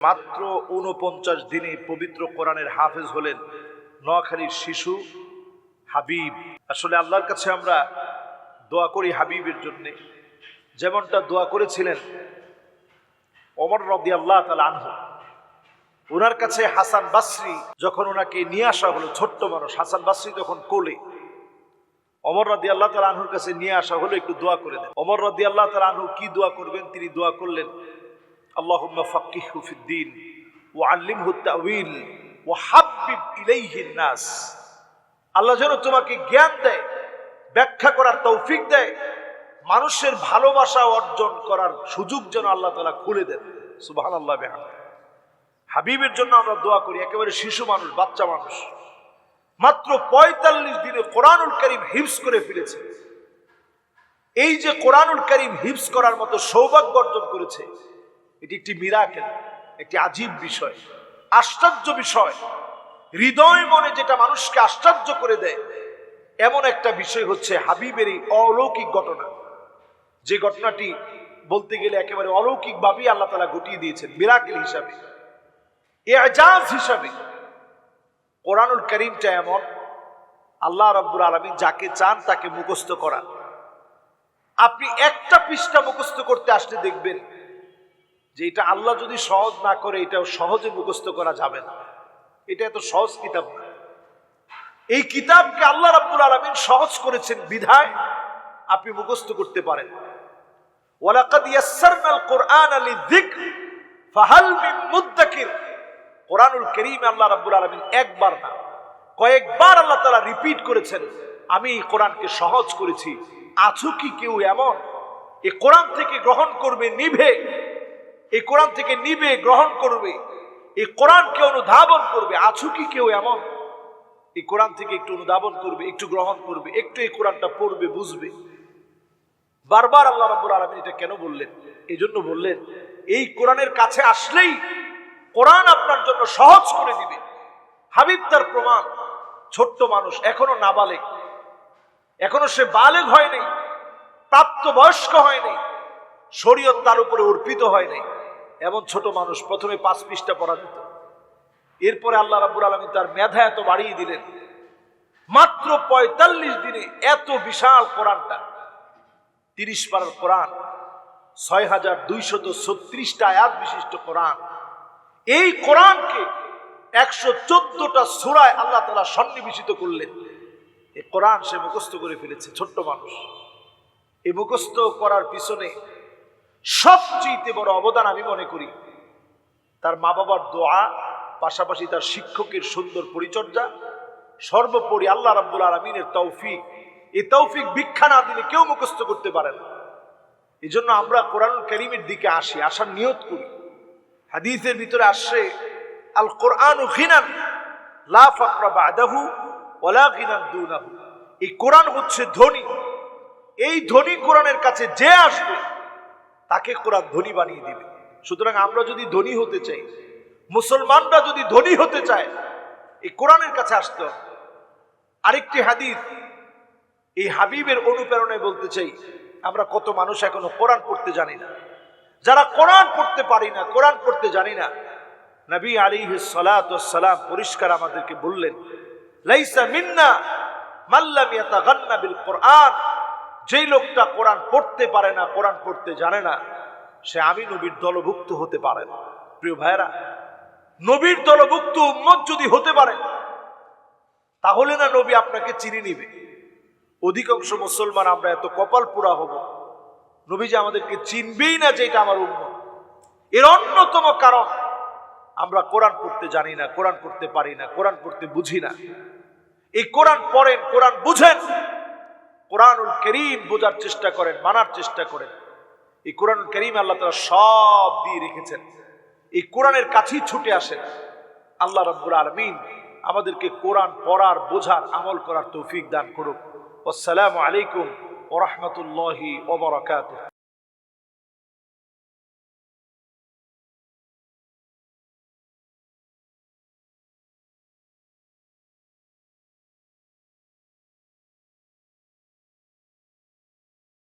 মাত্র ৪৯ দিনে পবিত্র কোরআনের হাফেজ হলেন নোয়াখালীর শিশু হাবিব। আসলে আল্লাহর কাছে আমরা দোয়া করি হাবিবের জন্য, যেমনটা দোয়া করেছিলেন ওমর রাদিয়াল্লাহু তাআলা আনহু। ওনার কাছে হাসান বাসরি যখন ওনাকে নিয়ে আসা হলো, ছোট্ট মানুষ হাসান বাসরি তখন কোলে, ওমর রাদিয়াল্লাহু তাআলা আনহুর কাছে নিয়ে আসা হলো, একটু দোয়া করে দেন। ওমর রাদিয়াল্লাহু তাআলা আনহু কি দোয়া করবেন, তিনি দোয়া করলেন আল্লাহুম্মা ফাক্কিহহু ফিদ্দীন ওয়া আল্লিমহু তা'ওয়িল ওয়া হাব্বিব ইলাইহিন নাস। আল্লাহ যেন তোমাকে জ্ঞান দেয়, ব্যাখ্যা করার তৌফিক দেয়, মানুষের ভালোবাসা অর্জন করার সুযোগ যেন আল্লাহ তাআলা খুলে দেন। সুবহানাল্লাহ বিহামদিহি। হাবিবের জন্য আমরা দোয়া করি। একেবারে শিশু মানুষ, বাচ্চা মানুষ, মাত্র ৪৫ দিনে কোরআনুল কারীম হিফজ করে ফেলেছে। এই যে কোরআনুল কারীম হিফজ করার মতো সৌভাগ্য অর্জন করেছে, এটি একটি মিরাকেল, একটি আজীব বিষয়, আশ্চর্য বিষয়। হৃদয় মনে যেটা মানুষকে আশ্চর্য করে দেয় এমন একটা বিষয় হচ্ছে হাবিবের এই অলৌকিক ঘটনা, যে ঘটনাটি বলতে গেলে একেবারে অলৌকিক ভাবেই আল্লাহ তাআলা ঘটিয়ে দিয়েছেন, মিরাকেল হিসাবে, ইজাজ হিসাবে। কোরআনুল কারীমটা এমন, আল্লাহ রাব্বুল আলামিন যাকে চান তাকে মুখস্থ করান। আপনি একটা পৃষ্ঠা মুখস্থ করতে আসলে দেখবেন যে এটা আল্লাহ যদি সহজ না করে এটাও সহজে মুখস্থ করা যাবে না। এটা এত সহজ কিতাব না। এই কিতাবকে আল্লাহ রাব্বুল আলামিন সহজ করেছেন বিধায় আপনি মুখস্থ করতে পারেন। ওয়ালাকাদ ইয়াসসারনাল কুরআনা লিযিকর ফাহাল মিন মুদ্দাকির। কোরআনুল কারীমে আল্লাহ রাব্বুল আলামিন একবার না, কয়েকবার আল্লাহ তাআলা রিপিট করেছেন, আমি এই কোরআনকে সহজ করেছি, আছো কি কেউ এমন এই কোরআন থেকে গ্রহণ করবে, নিবে, এই কোরআন থেকে নিবে, গ্রহণ করবে, এই কোরআনকে অনুধাবন করবে, আছো কি কেউ এমন এই কোরআন থেকে একটু অনুধাবন করবে, একটু গ্রহণ করবে, একটু এই কোরআনটা পড়বে, বুঝবে। বারবার আল্লাহ রাব্বুল আলামিন এটা কেন বললেন? এই জন্য বললেন, এই কোরআনের কাছে আসলেই কোরআন আপনার জন্য সহজ করে দিবে। হাবিব তার প্রমাণ। ছোট্ট মানুষ, এখনো নাবালেগ, এখনো সে বালেগ হয় নাই, প্রাপ্তবয়স্ক হয় নাই, শরীয়ত তার উপরে অর্পিত হয় নাই, এমন ছোট মানুষ। প্রথমে ৫ পৃষ্ঠা পড়া দিত, এরপরে আল্লাহ রাব্বুল আলামিন তার মেধা এত বাড়িয়ে দিলেন, মাত্র ৪৫ দিনে এত বিশাল কোরআনটা, ৩০ পারার কোরআন, ৬,২৩৬টা আয়াত বিশিষ্ট কোরআন। এই কোরআনকে ১১৪টা সূরায় আল্লাহ তাআলা সন্নিবেশিত করলেন। এই কোরআন সে মুখস্থ করে ফেলেছে, ছোট্ট মানুষ। এই মুখস্থ করার পিছনে সবচেয়ে বড় অবদান আমি মনে করি তার মা বাবার দোয়া, পাশাপাশি তার শিক্ষকের সুন্দর পরিচর্যা, সর্বোপরি আল্লাহ রাব্বুল আলামিনের তৌফিক। এই তৌফিক ভিক্ষা না দিলে কেউ মুখস্থ করতে পারে না। এই জন্য আমরা কোরআনুল কারীমের দিকে আসি, আসার নিয়ত করি। হাদিসের ভিতরে আসছে, আল কোরআনু গিনান লা ফাকরা বা'দাহু ওয়ালা গিনান দুনাহু। এই কোরআন হচ্ছে ধনী। এই ধনী কোরআনের কাছে যে আসবে তাকে কোরআন ধনী বানিয়ে দিবে। সুতরাং আমরা যদি ধনী হতে চাই, মুসলমানরা যদি ধনী হতে চায়, এই কোরআনের কাছে আসতে হবে। আরেকটি হাদিস এই হাবিবের অনুপ্রেরণায় বলতে চাই, আমরা কত মানুষ এখনো কোরআন পড়তে জানি না। যারা কোরআন পড়তে পারি না, কোরআন পড়তে জানি না, নবী আলাইহিস সালাতু ওয়াস সালাম পরিষ্কার আমাদেরকে বললেন, লাইসা মিন্না মান লাম ইয়াতাগান্না বিল কোরআন। যেই লোকটা কোরআন পড়তে পারে না, কোরআন পড়তে জানে না, সে আমি নবীর দলভুক্ত হতে পারে না। প্রিয় ভাইরা, নবীর দলভুক্ত উম্মত যদি হতে পারে তাহলে না নবী আপনাকে চিনে নিবে। অধিকাংশ মুসলমান আমরা এত কপাল পোড়া হব, নবী যে আমাদেরকে চিনবেই না যে এটা আমার উম্মত। এর অন্যতম কারণ আমরা কোরআন পড়তে জানি না, কোরআন পড়তে পারি না, কোরআন পড়তে বুঝি না। এই কোরআন পড়েন, কোরআন বুঝেন, কোরআনুল কারীম বোঝার চেষ্টা করেন, মানার চেষ্টা করেন। এই কোরআনুল কারীম আল্লাহ তাআলা সব দিয়ে রেখেছেন। এই কোরআনের কাছেই ছুটে আসেন। আল্লাহ রাব্বুল আলামিন আমাদেরকে কোরআন পড়ার, বোঝার, আমল করার তৌফিক দান করুক। আসসালামু আলাইকুম ওয়া রাহমাতুল্লাহি ওয়া বারাকাতুহু।